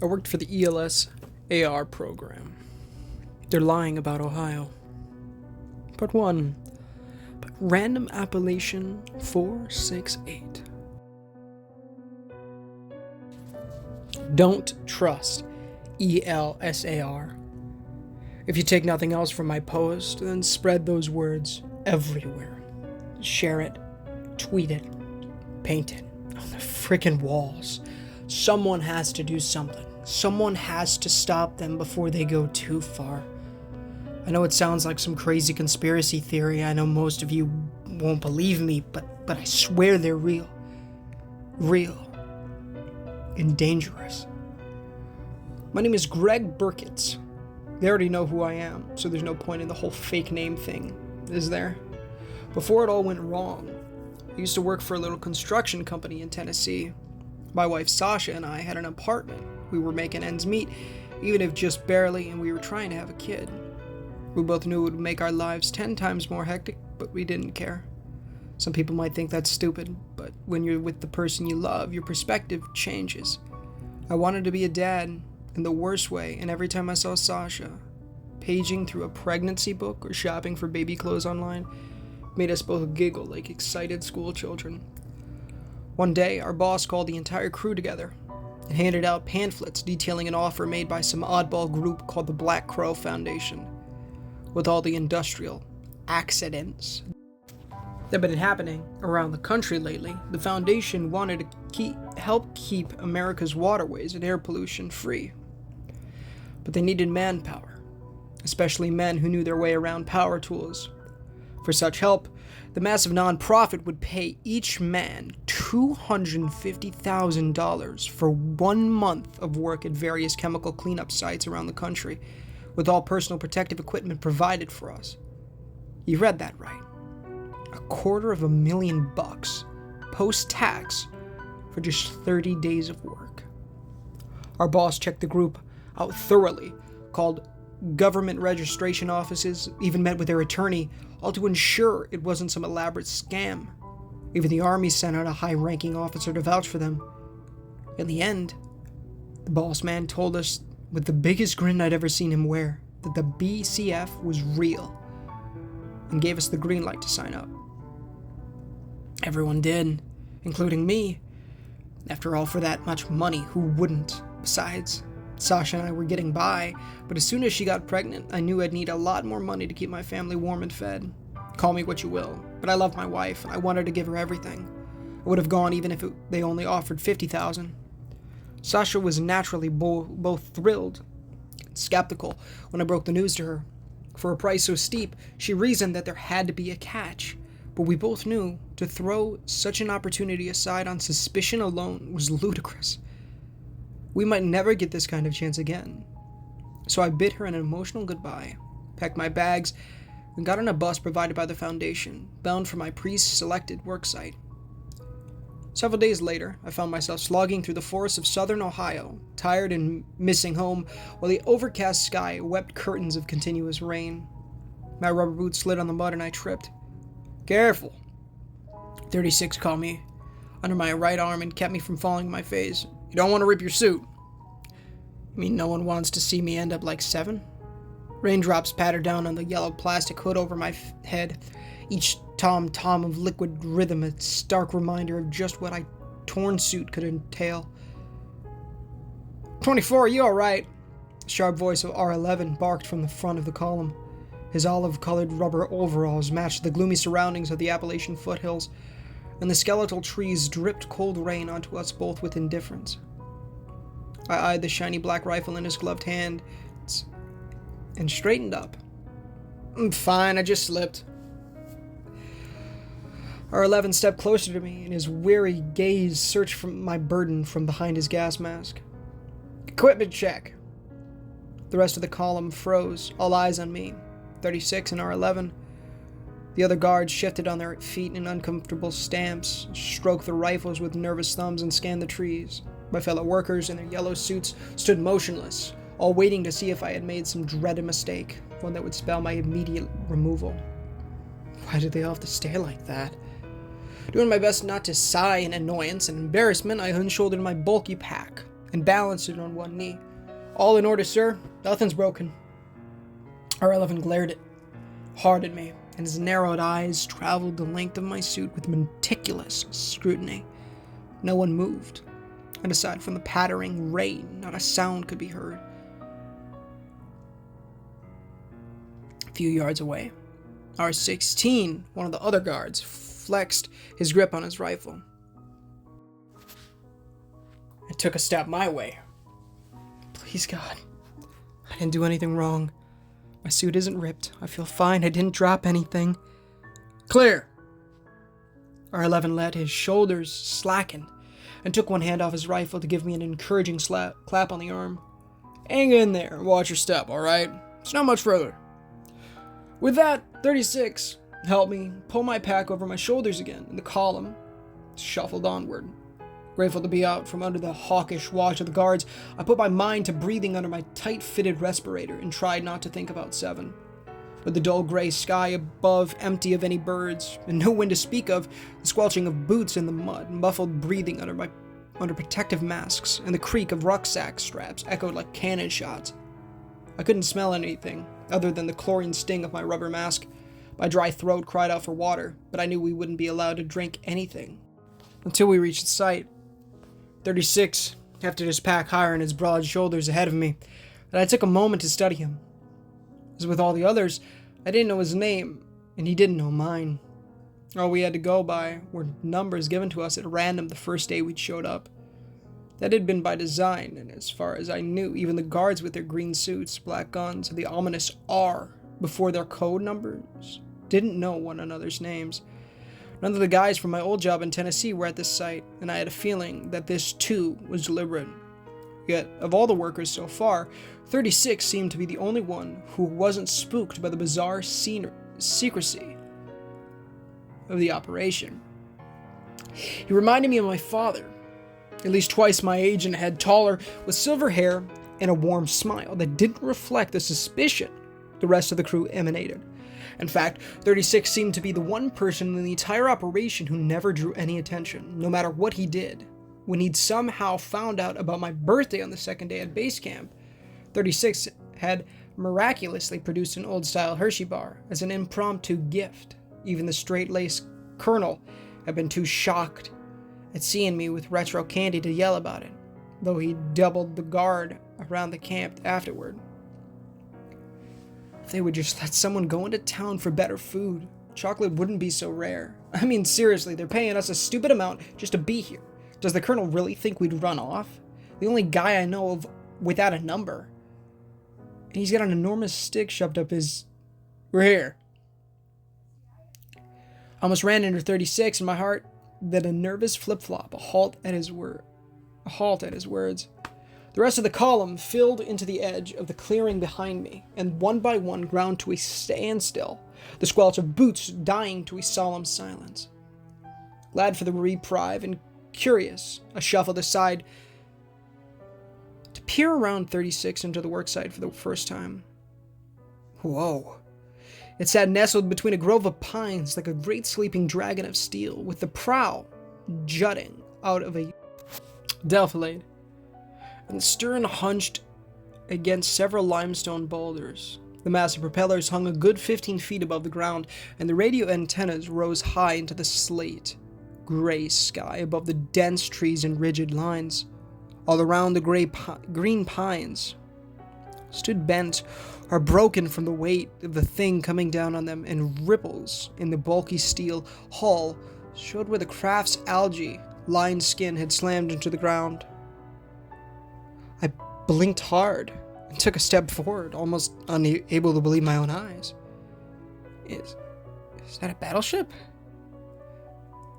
I worked for the ELSAR Program. They're lying about Ohio. Part 1. Random Appellation 468. Don't trust ELSAR. If you take nothing else from my post, then spread those words everywhere. Share it, tweet it, paint it on the frickin' walls. Someone has to do something. Someone has to stop them before they go too far. I know it sounds like some crazy conspiracy theory. I know most of you won't believe me, but I swear they're real. Real. And dangerous. My name is Greg Burkitts. They already know who I am, so there's no point in the whole fake name thing, is there? Before it all went wrong, I used to work for a little construction company in Tennessee. My wife Sasha and I had an apartment. We were making ends meet, even if just barely, and we were trying to have a kid. We both knew it would make our lives 10 times more hectic, but we didn't care. Some people might think that's stupid, but when you're with the person you love, your perspective changes. I wanted to be a dad in the worst way, and every time I saw Sasha paging through a pregnancy book or shopping for baby clothes online, made us both giggle like excited school children. One day, our boss called the entire crew together and handed out pamphlets detailing an offer made by some oddball group called the Black Crow Foundation. With all the industrial accidents that have been happening around the country lately, the foundation wanted to help keep America's waterways and air pollution free. But they needed manpower, especially men who knew their way around power tools. For such help, the massive nonprofit would pay each man $250,000 for 1 month of work at various chemical cleanup sites around the country, with all personal protective equipment provided for us. You read that right. $250,000 post-tax for just 30 days of work. Our boss checked the group out thoroughly, called government registration offices, even met with their attorney, all to ensure it wasn't some elaborate scam. Even the Army sent out a high-ranking officer to vouch for them. In the end, the boss man told us with the biggest grin I'd ever seen him wear that the BCF was real, and gave us the green light to sign up. Everyone did, including me. After all, for that much money, who wouldn't? Besides, Sasha and I were getting by, but as soon as she got pregnant, I knew I'd need a lot more money to keep my family warm and fed. Call me what you will, but I love my wife, and I wanted to give her everything. I would have gone even if they only offered $50,000. Sasha was naturally both thrilled and skeptical when I broke the news to her. For a price so steep, she reasoned that there had to be a catch, but we both knew to throw such an opportunity aside on suspicion alone was ludicrous. We might never get this kind of chance again. So I bid her an emotional goodbye, packed my bags, and got on a bus provided by the foundation, bound for my pre-selected worksite. Several days later, I found myself slogging through the forests of southern Ohio, tired and missing home, while the overcast sky wept curtains of continuous rain. My rubber boots slid on the mud and I tripped. "Careful," 36 called me under my right arm and kept me from falling on my face. "You don't want to rip your suit." I mean, no one wants to see me end up like 7? Raindrops pattered down on the yellow plastic hood over my head, each tom-tom of liquid rhythm a stark reminder of just what a torn suit could entail. 24, you alright? The sharp voice of R11 barked from the front of the column. His olive-colored rubber overalls matched the gloomy surroundings of the Appalachian foothills, and the skeletal trees dripped cold rain onto us both with indifference. I eyed the shiny black rifle in his gloved hand and straightened up. "I'm fine, I just slipped." R11 stepped closer to me, and his weary gaze searched for my burden from behind his gas mask. "Equipment check." The rest of the column froze, all eyes on me, 36 and R11. The other guards shifted on their feet in uncomfortable stamps, stroked their rifles with nervous thumbs, and scanned the trees. My fellow workers in their yellow suits stood motionless, all waiting to see if I had made some dreaded mistake, one that would spell my immediate removal. Why did they all have to stare like that? Doing my best not to sigh in annoyance and embarrassment, I unshouldered my bulky pack, and balanced it on one knee. "All in order, sir. Nothing's broken." R11 glared hard at me, and his narrowed eyes traveled the length of my suit with meticulous scrutiny. No one moved, and aside from the pattering rain, not a sound could be heard. A few yards away, R16, one of the other guards, flexed his grip on his rifle. I took a step my way. "Please, God, I didn't do anything wrong. My suit isn't ripped. I feel fine. I didn't drop anything." "Clear." R11 let his shoulders slacken and took one hand off his rifle to give me an encouraging clap on the arm. "Hang in there and watch your step, all right? It's not much further." With that, 36 helped me pull my pack over my shoulders again, and the column shuffled onward. Grateful to be out from under the hawkish watch of the guards, I put my mind to breathing under my tight-fitted respirator and tried not to think about 7. With the dull gray sky above empty of any birds, and no wind to speak of, the squelching of boots in the mud, muffled breathing under protective masks, and the creak of rucksack straps echoed like cannon shots. I couldn't smell anything other than the chlorine sting of my rubber mask. My dry throat cried out for water, but I knew we wouldn't be allowed to drink anything until we reached the site. 36 hefted his pack higher on his broad shoulders ahead of me, and I took a moment to study him. As with all the others, I didn't know his name, and he didn't know mine. All we had to go by were numbers given to us at random the first day we'd showed up. That had been by design, and as far as I knew, even the guards with their green suits, black guns, and the ominous R before their code numbers didn't know one another's names. None of the guys from my old job in Tennessee were at this site, and I had a feeling that this too was deliberate. Yet, of all the workers so far, 36 seemed to be the only one who wasn't spooked by the bizarre secrecy of the operation. He reminded me of my father, at least twice my age and a head taller, with silver hair and a warm smile that didn't reflect the suspicion the rest of the crew emanated. In fact, 36 seemed to be the one person in the entire operation who never drew any attention, no matter what he did. When he'd somehow found out about my birthday on the second day at base camp, 36 had miraculously produced an old-style Hershey bar as an impromptu gift. Even the straight-laced colonel had been too shocked at seeing me with retro candy to yell about it, though he doubled the guard around the camp afterward. If they would just let someone go into town for better food, chocolate wouldn't be so rare. I mean, seriously, they're paying us a stupid amount just to be here. Does the colonel really think we'd run off? The only guy I know of without a number. And he's got an enormous stick shoved up his... "We're here." I almost ran into 36 in my heart, then a nervous flip-flop, a halt at his words. The rest of the column filled into the edge of the clearing behind me, and one by one ground to a standstill, the squelch of boots dying to a solemn silence. Glad for the reprieve and curious, I shuffled aside to peer around 36 into the worksite for the first time. Whoa. It sat nestled between a grove of pines like a great sleeping dragon of steel, with the prow jutting out of a defilade, and the stern hunched against several limestone boulders. The massive propellers hung a good 15 feet above the ground, and the radio antennas rose high into the slate gray sky above the dense trees in rigid lines. All around, the green pines stood bent or broken from the weight of the thing coming down on them, and ripples in the bulky steel hull showed where the craft's algae-lined skin had slammed into the ground. I blinked hard and took a step forward, almost unable to believe my own eyes. Is that a battleship?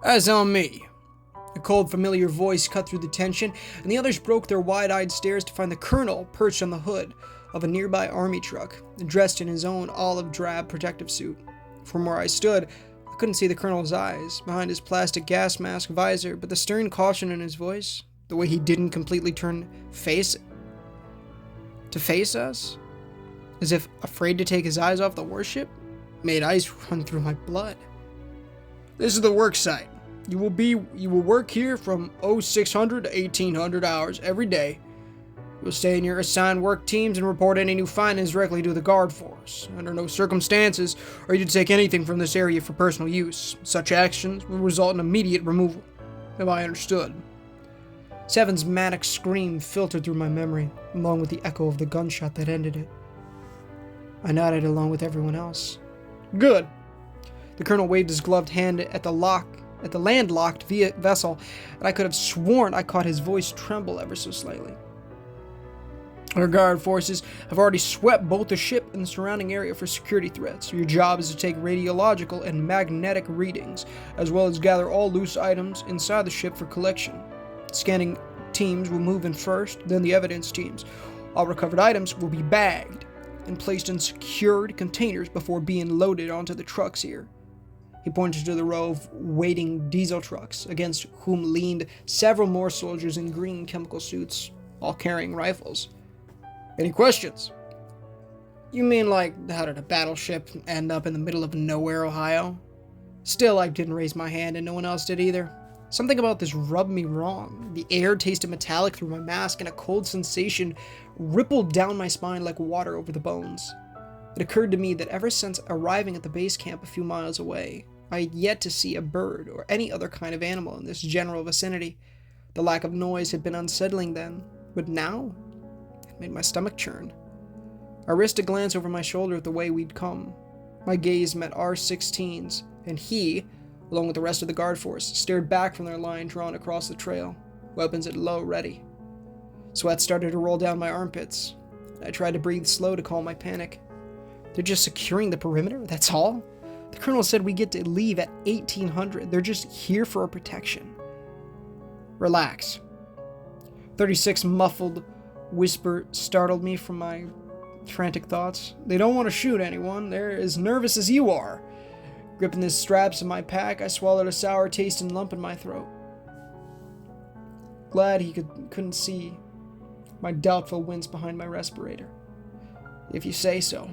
"That's on me." A cold, familiar voice cut through the tension, and the others broke their wide-eyed stares to find the colonel perched on the hood of a nearby army truck, dressed in his own olive-drab protective suit. From where I stood, I couldn't see the colonel's eyes behind his plastic gas mask visor, but the stern caution in his voice, the way he didn't completely turn face us, as if afraid to take his eyes off the warship, made ice run through my blood. "This is the work site. You will work here from 0600 to 1800 hours every day, You'll stay in your assigned work teams and report any new findings directly to the guard force. Under no circumstances are you to take anything from this area for personal use. Such actions will result in immediate removal. Have I understood? Seven's manic scream filtered through my memory, along with the echo of the gunshot that ended it. I nodded along with everyone else. Good. The colonel waved his gloved hand at the landlocked vessel, and I could have sworn I caught his voice tremble ever so slightly. Our guard forces have already swept both the ship and the surrounding area for security threats. Your job is to take radiological and magnetic readings, as well as gather all loose items inside the ship for collection. Scanning teams will move in first, then the evidence teams. All recovered items will be bagged and placed in secured containers before being loaded onto the trucks here. He pointed to the row of waiting diesel trucks, against whom leaned several more soldiers in green chemical suits, all carrying rifles. Any questions? You mean like, how did a battleship end up in the middle of nowhere, Ohio? Still, I didn't raise my hand and no one else did either. Something about this rubbed me wrong. The air tasted metallic through my mask and a cold sensation rippled down my spine like water over the bones. It occurred to me that ever since arriving at the base camp a few miles away, I had yet to see a bird or any other kind of animal in this general vicinity. The lack of noise had been unsettling then, but now it made my stomach churn. I risked a glance over my shoulder at the way we'd come. My gaze met R-16's, and he, along with the rest of the guard force, stared back from their line drawn across the trail, weapons at low ready. Sweat started to roll down my armpits. I tried to breathe slow to calm my panic. They're just securing the perimeter, that's all? The colonel said we get to leave at 1800. They're just here for our protection. Relax. 36 muffled whisper startled me from my frantic thoughts. They don't want to shoot anyone. They're as nervous as you are. Gripping the straps of my pack, I swallowed a sour tasting lump in my throat. Glad he couldn't see my doubtful wince behind my respirator. If you say so.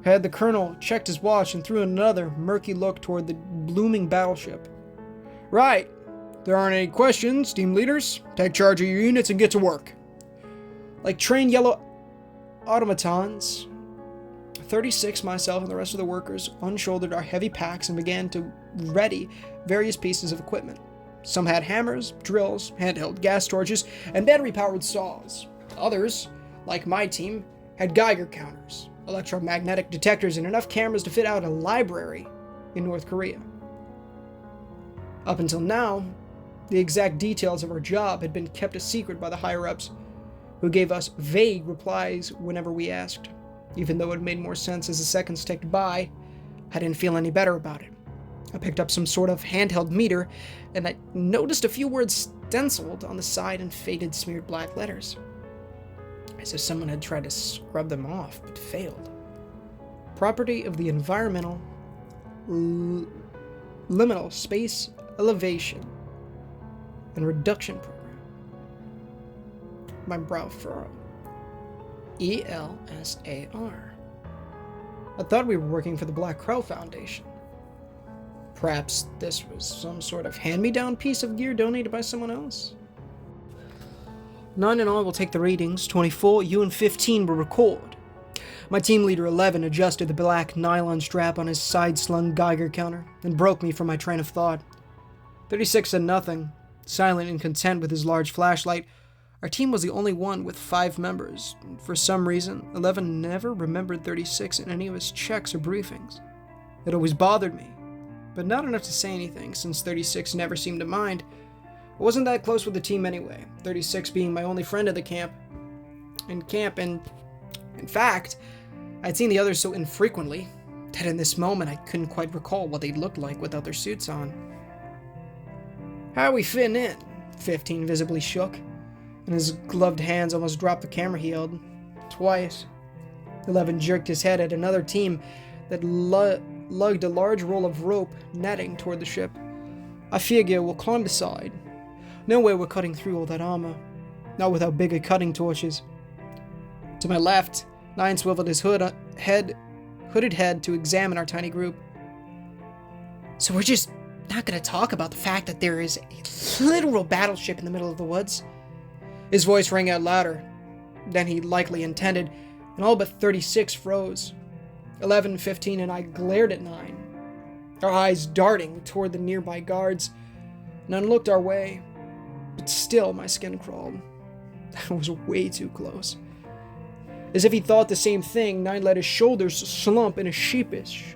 The colonel checked his watch and threw another murky look toward the blooming battleship. Right. There aren't any questions, team leaders. Take charge of your units and get to work. Like trained yellow automatons, 36, myself, and the rest of the workers unshouldered our heavy packs and began to ready various pieces of equipment. Some had hammers, drills, handheld gas torches, and battery-powered saws. Others, like my team, had Geiger counters, electromagnetic detectors, and enough cameras to fit out a library in North Korea. Up until now, the exact details of our job had been kept a secret by the higher-ups, who gave us vague replies whenever we asked. Even though it made more sense as the seconds ticked by, I didn't feel any better about it. I picked up some sort of handheld meter, and I noticed a few words stenciled on the side in faded, smeared black letters, as if someone had tried to scrub them off, but failed. Property of the Environmental Liminal Space Elevation and Reduction Program. My brow furrowed. ELSAR. I thought we were working for the Black Crow Foundation. Perhaps this was some sort of hand-me-down piece of gear donated by someone else? 9 and I will take the readings. 24, you and 15 will record. My team leader 11 adjusted the black nylon strap on his side-slung Geiger counter and broke me from my train of thought. 36 said nothing, silent and content with his large flashlight. Our team was the only one with 5 members. For some reason, 11 never remembered 36 in any of his checks or briefings. It always bothered me, but not enough to say anything, since 36 never seemed to mind. I wasn't that close with the team anyway, 36 being my only friend at the camp. In fact, I'd seen the others so infrequently that in this moment I couldn't quite recall what they looked like without their suits on. How are we fitting in? 15 visibly shook, and his gloved hands almost dropped the camera he held. Twice. 11 jerked his head at another team that lugged a large roll of rope netting toward the ship. I figure we'll climb the side. No way we're cutting through all that armor. Not without bigger cutting torches. To my left, 9 swiveled his hooded head to examine our tiny group. So we're just not going to talk about the fact that there is a literal battleship in the middle of the woods? His voice rang out louder, than he likely intended, and all but 36 froze. 11, 15, and I glared at 9, our eyes darting toward the nearby guards. None looked our way, but still my skin crawled. That was way too close. As if he thought the same thing, 9 let his shoulders slump in a sheepish,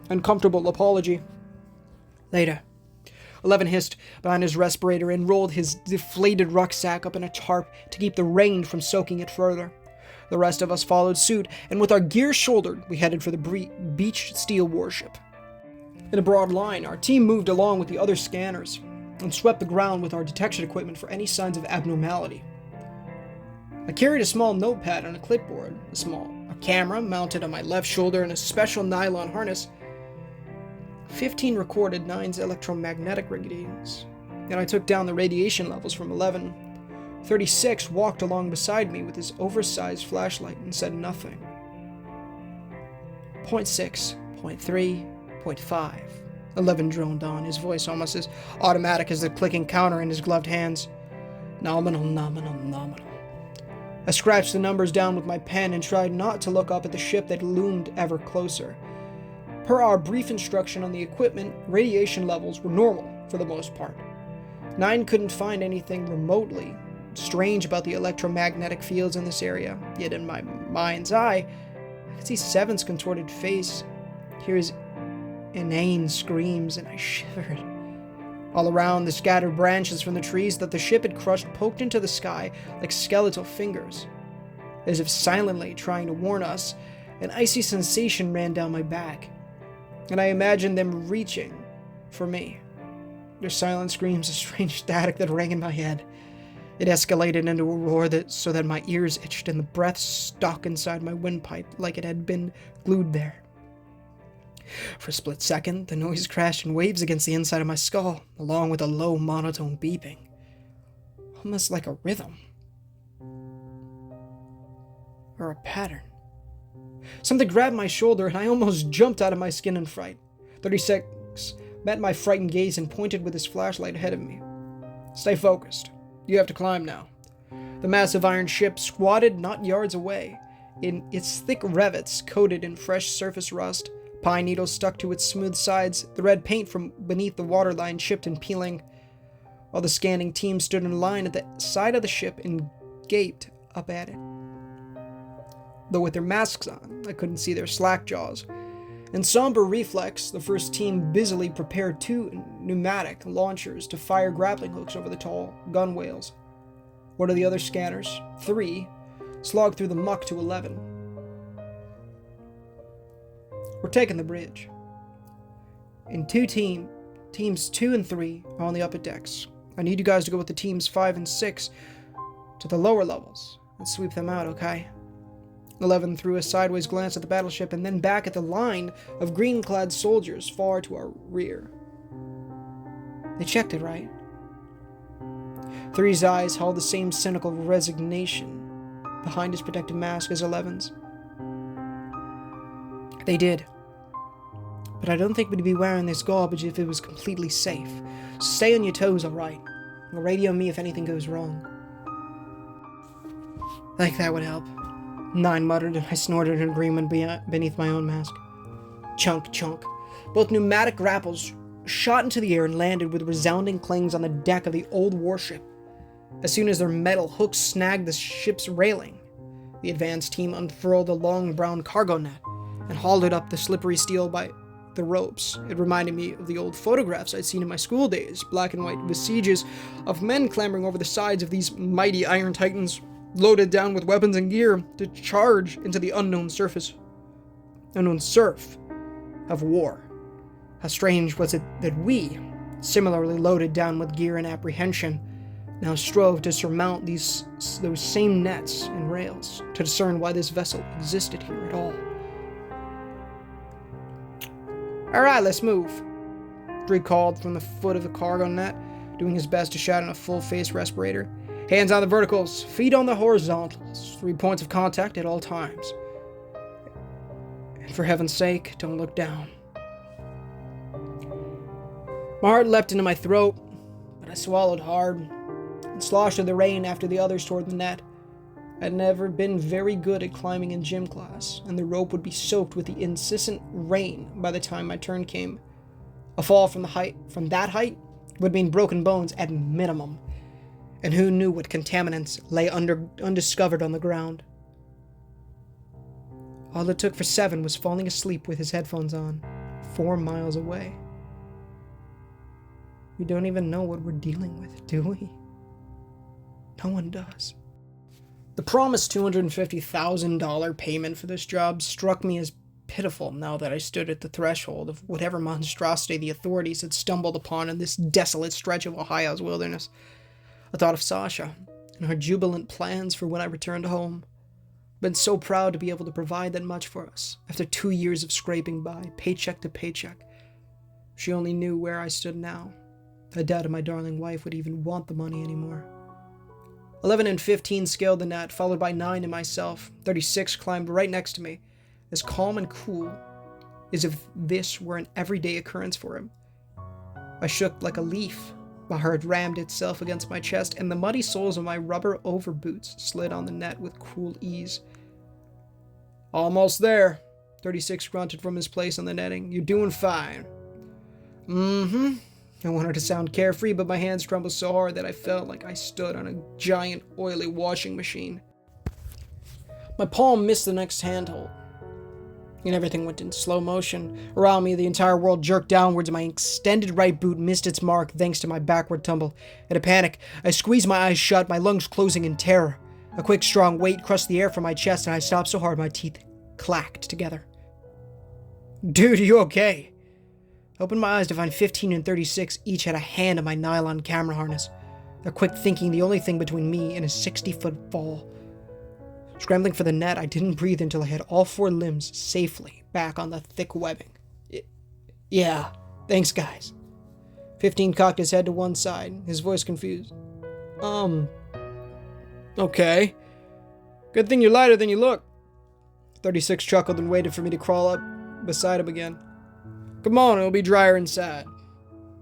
uncomfortable apology. Later, 11 hissed behind his respirator and rolled his deflated rucksack up in a tarp to keep the rain from soaking it further. The rest of us followed suit, and with our gear shouldered, we headed for the beached steel warship. In a broad line, our team moved along with the other scanners and swept the ground with our detection equipment for any signs of abnormality. I carried a small notepad on a clipboard, a camera mounted on my left shoulder, and a special nylon harness. 15 recorded 9's electromagnetic readings, and I took down the radiation levels from 11. 36 walked along beside me with his oversized flashlight and said nothing. 0.6, 0.3, 0.5. 11 droned on, his voice almost as automatic as the clicking counter in his gloved hands. Nominal, nominal, nominal. I scratched the numbers down with my pen and tried not to look up at the ship that loomed ever closer. Per our brief instruction on the equipment, radiation levels were normal for the most part. 9 couldn't find anything remotely strange about the electromagnetic fields in this area, yet in my mind's eye, I could see 7's contorted face, hear his inane screams, and I shivered. All around, the scattered branches from the trees that the ship had crushed poked into the sky like skeletal fingers. As if silently trying to warn us, an icy sensation ran down my back, and I imagined them reaching for me. Their silent screams, a strange static that rang in my head. It escalated into a roar so that my ears itched and the breath stuck inside my windpipe like it had been glued there. For a split second, the noise crashed in waves against the inside of my skull, along with a low monotone beeping. Almost like a rhythm. Or a pattern. Something grabbed my shoulder and I almost jumped out of my skin in fright. 36 met my frightened gaze and pointed with his flashlight ahead of me. Stay focused. You have to climb now. The massive iron ship squatted not yards away, in its thick rivets coated in fresh surface rust, pine needles stuck to its smooth sides, the red paint from beneath the waterline chipped and peeling, while the scanning team stood in line at the side of the ship and gaped up at it. Though with their masks on, I couldn't see their slack jaws. In somber reflex, the first team busily prepared 2 pneumatic launchers to fire grappling hooks over the tall gunwales. One of the other scanners, 3, slogged through the muck to 11. We're taking the bridge. In teams 2 and 3 are on the upper decks. I need you guys to go with the teams 5 and 6 to the lower levels and sweep them out, okay? 11 threw a sideways glance at the battleship and then back at the line of green-clad soldiers far to our rear. They checked it, right? 3's eyes held the same cynical resignation behind his protective mask as 11's. They did. But I don't think we'd be wearing this garbage if it was completely safe. So stay on your toes, alright? And radio me if anything goes wrong. I think that would help. 9 muttered, and I snorted in agreement beneath my own mask. Chunk, chunk. Both pneumatic grapples shot into the air and landed with resounding clangs on the deck of the old warship. As soon as their metal hooks snagged the ship's railing, the advance team unfurled a long brown cargo net and hauled it up the slippery steel by the ropes. It reminded me of the old photographs I'd seen in my school days, black and white vestiges of men clambering over the sides of these mighty iron titans, loaded down with weapons and gear to charge into the unknown surf of war. How strange was it that we, similarly loaded down with gear and apprehension, now strove to surmount those same nets and rails, to discern why this vessel existed here at all. Alright, let's move, Drake called from the foot of the cargo net, doing his best to shout in a full-face respirator. Hands on the verticals, feet on the horizontals, 3 points of contact at all times. And for heaven's sake, don't look down. My heart leapt into my throat, but I swallowed hard and sloshed in the rain after the others toward the net. I'd never been very good at climbing in gym class, and the rope would be soaked with the incessant rain by the time my turn came. A fall from that height would mean broken bones at minimum, and who knew what contaminants lay undiscovered on the ground. All it took for Seven was falling asleep with his headphones on, 4 miles away. We don't even know what we're dealing with, do we? No one does. The promised $250,000 payment for this job struck me as pitiful now that I stood at the threshold of whatever monstrosity the authorities had stumbled upon in this desolate stretch of Ohio's wilderness. I thought of Sasha and her jubilant plans for when I returned home. I've been so proud to be able to provide that much for us after 2 years of scraping by, paycheck to paycheck. If she only knew where I stood now. I doubted my darling wife would even want the money anymore. 11 and 15 scaled the net, followed by 9 and myself. 36 climbed right next to me, as calm and cool as if this were an everyday occurrence for him. I shook like a leaf. My heart rammed itself against my chest, and the muddy soles of my rubber overboots slid on the net with cool ease. "Almost there," 36 grunted from his place on the netting. "You're doing fine." I wanted to sound carefree, but my hands trembled so hard that I felt like I stood on a giant, oily washing machine. My palm missed the next handhold, and everything went in slow motion. Around me, the entire world jerked downwards, and my extended right boot missed its mark thanks to my backward tumble. In a panic, I squeezed my eyes shut, my lungs closing in terror. A quick, strong weight crushed the air from my chest, and I stopped so hard my teeth clacked together. "Dude, are you okay?" I opened my eyes to find 15 and 36 each had a hand on my nylon camera harness. Their quick thinking the only thing between me and a 60-foot fall. Scrambling for the net, I didn't breathe until I had all 4 limbs safely back on the thick webbing. Yeah, thanks guys." 15 cocked his head to one side, his voice confused. Okay. Good thing you're lighter than you look." 36 chuckled and waited for me to crawl up beside him again. "Come on, it'll be drier inside."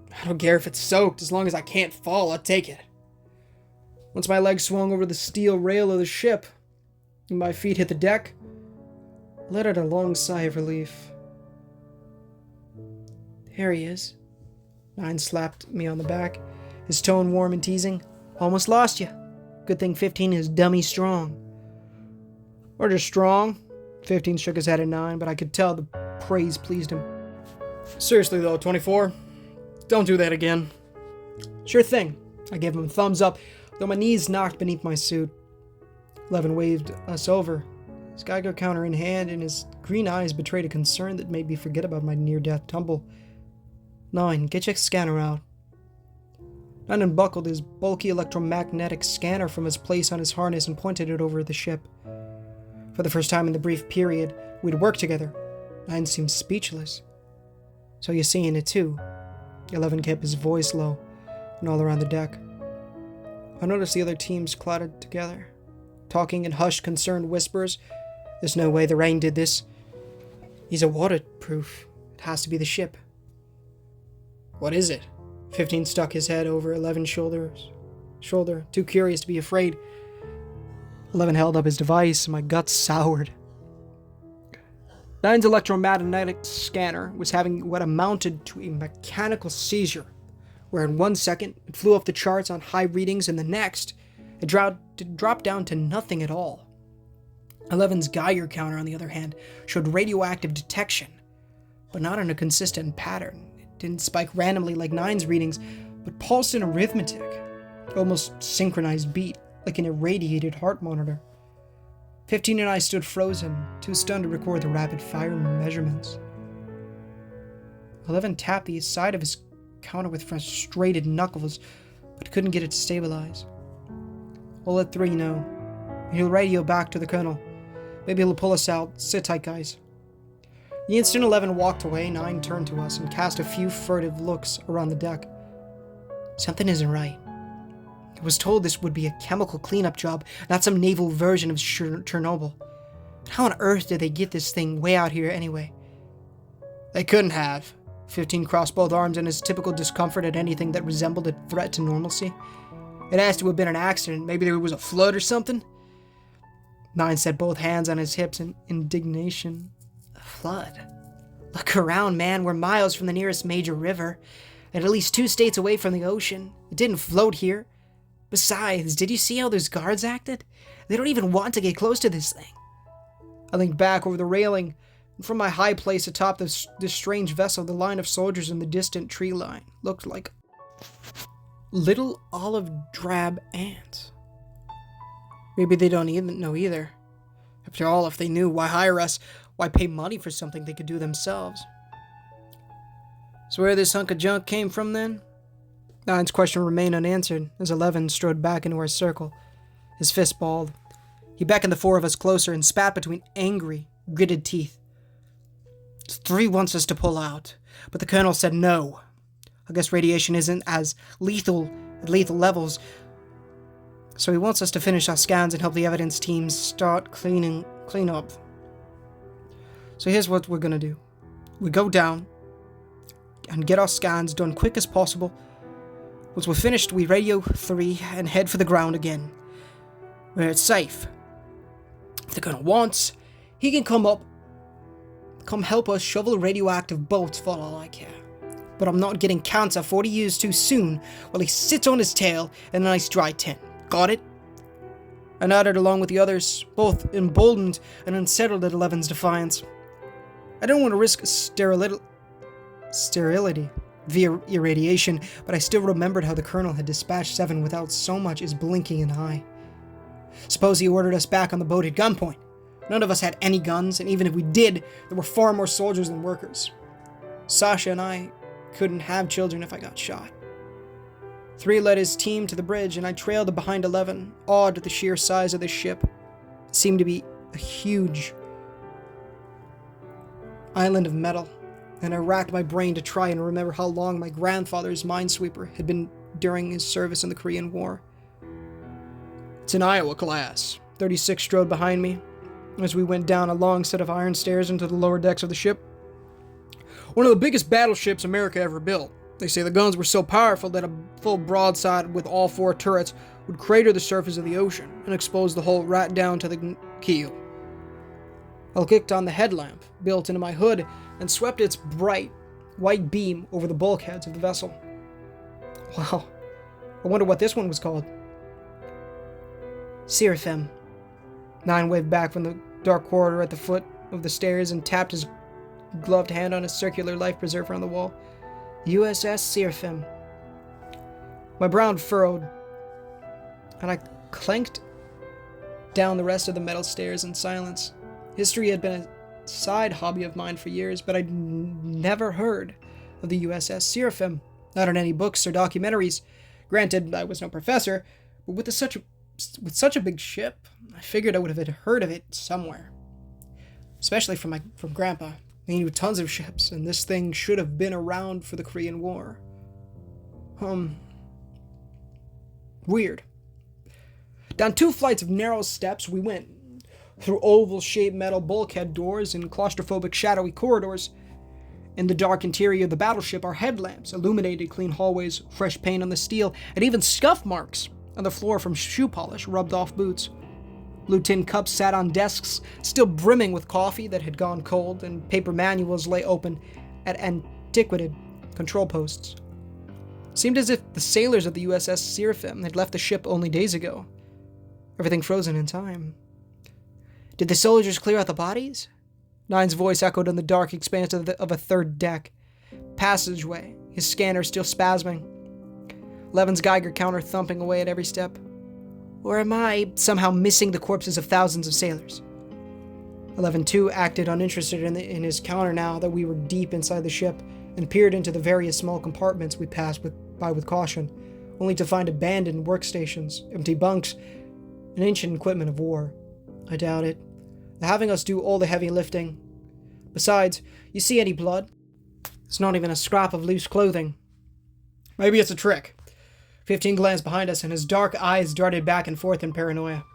"I don't care if it's soaked, as long as I can't fall, I'll take it." Once my legs swung over the steel rail of the ship, and my feet hit the deck, I let out a long sigh of relief. "There he is." 9 slapped me on the back, his tone warm and teasing. "Almost lost you. Good thing 15 is dummy strong." "Or just strong." 15 shook his head at 9, but I could tell the praise pleased him. "Seriously though, 24, don't do that again." "Sure thing." I gave him a thumbs up, though my knees knocked beneath my suit. 11 waved us over, his Geiger counter in hand, and his green eyes betrayed a concern that made me forget about my near-death tumble. 9, get your scanner out." 9 unbuckled his bulky electromagnetic scanner from its place on his harness and pointed it over at the ship. For the first time in the brief period we'd worked together, 9 seemed speechless. "So you're seeing it too?" 11 kept his voice low and all around the deck. I noticed the other teams clattered together, talking in hushed, concerned whispers. "There's no way the rain did this. These are waterproof. It has to be the ship." "What is it?" 15 stuck his head over 11's shoulder, too curious to be afraid. 11 held up his device, and my guts soured. 9's electromagnetic scanner was having what amounted to a mechanical seizure, where in 1 second it flew off the charts on high readings, and the next it dropped down to nothing at all. 11's Geiger counter, on the other hand, showed radioactive detection, but not in a consistent pattern. It didn't spike randomly like 9's readings, but pulsed in arithmetic, almost synchronized beat, like an irradiated heart monitor. 15 and I stood frozen, too stunned to record the rapid-fire measurements. 11 tapped the side of his counter with frustrated knuckles, but couldn't get it to stabilize. "We'll let 3 know. He'll radio back to the colonel. Maybe he'll pull us out. Sit tight, guys." The instant 11 walked away, 9 turned to us and cast a few furtive looks around the deck. "Something isn't right. I was told this would be a chemical cleanup job, not some naval version of Chernobyl. How on earth did they get this thing way out here anyway?" "They couldn't have." 15 crossed both arms in his typical discomfort at anything that resembled a threat to normalcy. "It has to have been an accident. Maybe there was a flood or something." Nine set both hands on his hips in indignation. A flood? Look around, man. We're miles from the nearest major river, and at least 2 states away from the ocean. It didn't float here. Besides, did you see how those guards acted? They don't even want to get close to this thing. I leaned back over the railing, and from my high place atop this strange vessel, the line of soldiers in the distant tree line looked like little olive drab ants. Maybe they don't even know either. After all, if they knew, why hire us? Why pay money for something they could do themselves? So where this hunk of junk came from then? Nine's question remained unanswered as 11 strode back into our circle, his fist balled. He beckoned the 4 of us closer and spat between angry, gritted teeth. 3 wants us to pull out, but the colonel said no. I guess radiation isn't as lethal at lethal levels, so he wants us to finish our scans and help the evidence teams start clean up. So here's what we're gonna do. We go down and get our scans done quick as possible. Once we're finished, we radio 3 and head for the ground again, where it's safe. If the colonel wants, he can come help us shovel radioactive bolts for all I care. But I'm not getting cancer 40 years too soon while he sits on his tail in a nice dry tent. Got it? I nodded along with the others, both emboldened and unsettled at 11's defiance. I didn't want to risk sterility via irradiation, but I still remembered how the colonel had dispatched 7 without so much as blinking an eye. Suppose he ordered us back on the boat at gunpoint. None of us had any guns, and even if we did, there were far more soldiers than workers. Sasha and I couldn't have children if I got shot. 3 led his team to the bridge, and I trailed behind 11, awed at the sheer size of the ship. It seemed to be a huge island of metal, and I racked my brain to try and remember how long my grandfather's minesweeper had been during his service in the Korean War. It's an Iowa class. 36 strode behind me as we went down a long set of iron stairs into the lower decks of the ship. One of the biggest battleships America ever built. They say the guns were so powerful that a full broadside with all 4 turrets would crater the surface of the ocean and expose the hull right down to the keel. I clicked on the headlamp built into my hood and swept its bright white beam over the bulkheads of the vessel. Wow, I wonder what this one was called. Seraphim. 9 waved back from the dark corridor at the foot of the stairs and tapped his gloved hand on a circular life preserver on the wall. USS Seraphim. My brow furrowed, and I clanked down the rest of the metal stairs in silence. History had been a side hobby of mine for years, but I'd never heard of the USS Seraphim, not in any books or documentaries. Granted, I was no professor, but with such a big ship, I figured I would have heard of it somewhere. Especially from Grandpa. He knew tons of ships, and this thing should have been around for the Korean War. Weird. Down 2 flights of narrow steps we went, through oval-shaped metal bulkhead doors and claustrophobic shadowy corridors. In the dark interior of the battleship, our headlamps illuminated clean hallways, fresh paint on the steel, and even scuff marks on the floor from shoe polish rubbed off boots. Blue tin cups sat on desks, still brimming with coffee that had gone cold, and paper manuals lay open at antiquated control posts. It seemed as if the sailors of the USS Seraphim had left the ship only days ago. Everything frozen in time. Did the soldiers clear out the bodies? Nine's voice echoed in the dark expanse of a third deck. Passageway, his scanner still spasming. 11's Geiger counter thumping away at every step. Or am I somehow missing the corpses of thousands of sailors? 11-2 acted uninterested in his counter now that we were deep inside the ship and peered into the various small compartments we passed by with caution, only to find abandoned workstations, empty bunks, and ancient equipment of war. I doubt it. They're having us do all the heavy lifting. Besides, you see any blood? It's not even a scrap of loose clothing. Maybe it's a trick. 15 glanced behind us, and his dark eyes darted back and forth in paranoia.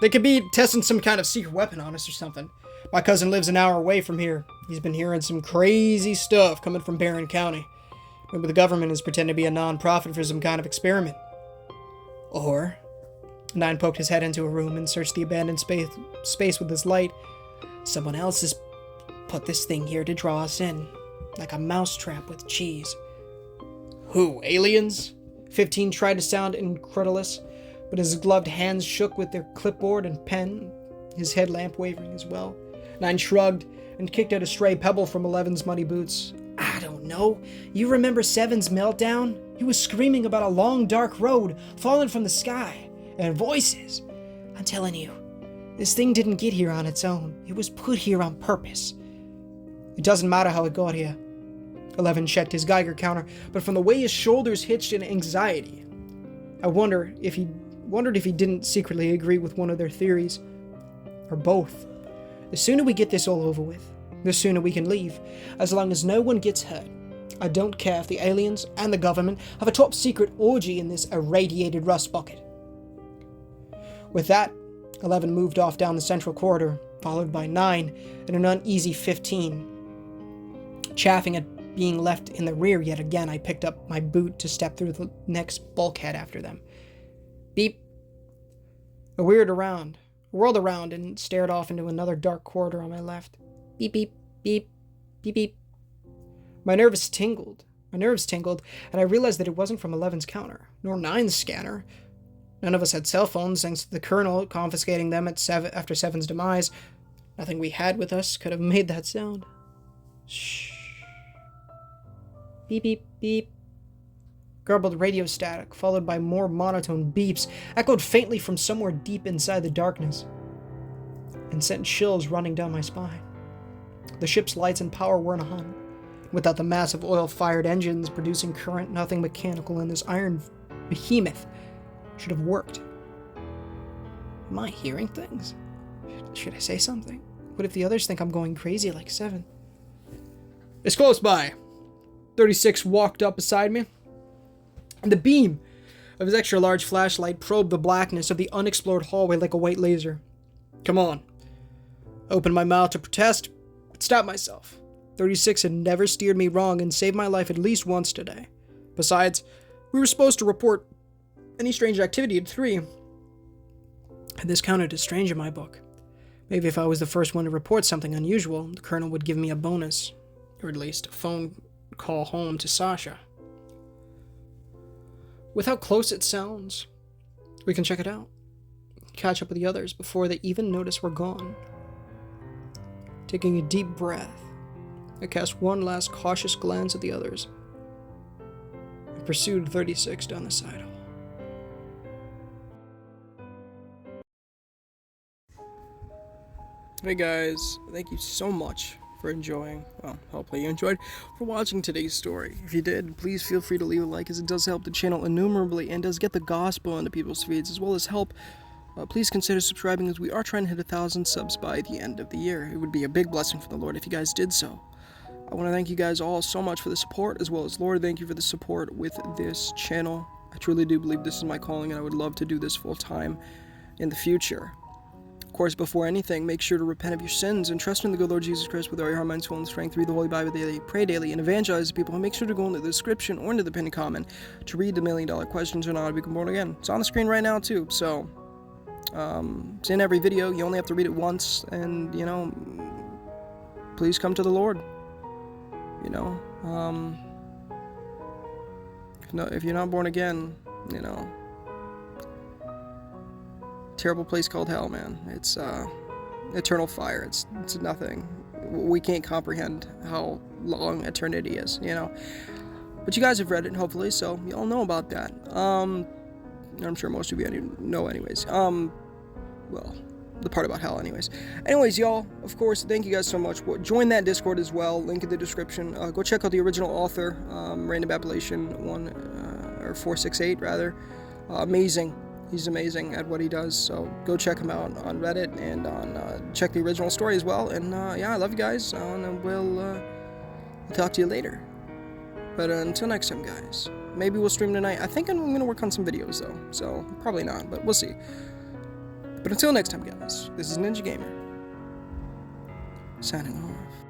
They could be testing some kind of secret weapon on us or something. My cousin lives an hour away from here. He's been hearing some crazy stuff coming from Barron County. Maybe the government is pretending to be a non-profit for some kind of experiment. Or Nine poked his head into a room and searched the abandoned space with his light. Someone else has put this thing here to draw us in, like a mousetrap with cheese. Who, aliens? 15 tried to sound incredulous, but his gloved hands shook with their clipboard and pen, his headlamp wavering as well. 9 shrugged and kicked out a stray pebble from 11's muddy boots. I don't know. You remember 7's meltdown? He was screaming about a long dark road falling from the sky, and voices. I'm telling you, this thing didn't get here on its own. It was put here on purpose. It doesn't matter how it got here. 11 checked his Geiger counter, but from the way his shoulders hitched in anxiety, I wondered if he didn't secretly agree with one of their theories. Or both. The sooner we get this all over with, the sooner we can leave, as long as no one gets hurt. I don't care if the aliens and the government have a top secret orgy in this irradiated rust bucket. With that, 11 moved off down the central corridor, followed by 9 and an uneasy 15. Chafing at being left in the rear yet again, I picked up my boot to step through the next bulkhead after them. Beep. I whirled around and stared off into another dark corridor on my left. Beep, beep, beep, beep, beep. My nerves tingled, and I realized that it wasn't from 11's counter, nor 9's scanner. None of us had cell phones, thanks to the colonel confiscating them after 7's demise. Nothing we had with us could have made that sound. Shh. Beep, beep, beep. Garbled radio static, followed by more monotone beeps, echoed faintly from somewhere deep inside the darkness, and sent chills running down my spine. The ship's lights and power weren't on. Without the massive oil-fired engines producing current, nothing mechanical in this iron behemoth should have worked. Am I hearing things? Should I say something? What if the others think I'm going crazy like 7? It's close by. 36 walked up beside me, and the beam of his extra-large flashlight probed the blackness of the unexplored hallway like a white laser. Come on. I opened my mouth to protest, but stopped myself. 36 had never steered me wrong and saved my life at least once today. Besides, we were supposed to report any strange activity at 3. And this counted as strange in my book. Maybe if I was the first one to report something unusual, the colonel would give me a bonus. Or at least a phone call home to Sasha. With how close it sounds, we can check it out. Catch up with the others before they even notice we're gone. Taking a deep breath, I cast one last cautious glance at the others and pursued 36 down the side hall. Hey guys, thank you so much for enjoying, well, hopefully you enjoyed, for watching today's story. If you did, please feel free to leave a like, as it does help the channel innumerably and does get the gospel into people's feeds, as well as help. Please consider subscribing, as we are trying to hit 1,000 subs by the end of the year. It would be a big blessing from the Lord if you guys did so. I want to thank you guys all so much for the support, as well as Lord, thank you for the support with this channel. I truly do believe this is my calling, and I would love to do this full time in the future. Of course, before anything, make sure to repent of your sins and trust in the good Lord Jesus Christ with all your heart, mind, soul, and strength. Read the Holy Bible daily, pray daily, and evangelize people. And make sure to go into the description or into the pinned comment to read the $1 Million Questions on how to become born again. It's on the screen right now too, so it's in every video. You only have to read it once, and please come to the Lord. If you're not born again, terrible place called hell, man. It's eternal fire. It's nothing. We can't comprehend how long eternity is, But you guys have read it, hopefully, so you all know about that. I'm sure most of you know anyways. Well, the part about hell anyways. Anyways, y'all, of course, thank you guys so much. Join that Discord as well. Link in the description. Go check out the original author, Random Appellation 468, rather. Amazing. He's amazing at what he does, so go check him out on Reddit and on check the original story as well. And yeah, I love you guys, and we'll talk to you later. But until next time, guys, maybe we'll stream tonight. I think I'm going to work on some videos, though, so probably not, but we'll see. But until next time, guys, this is Ninja Gamer, signing off.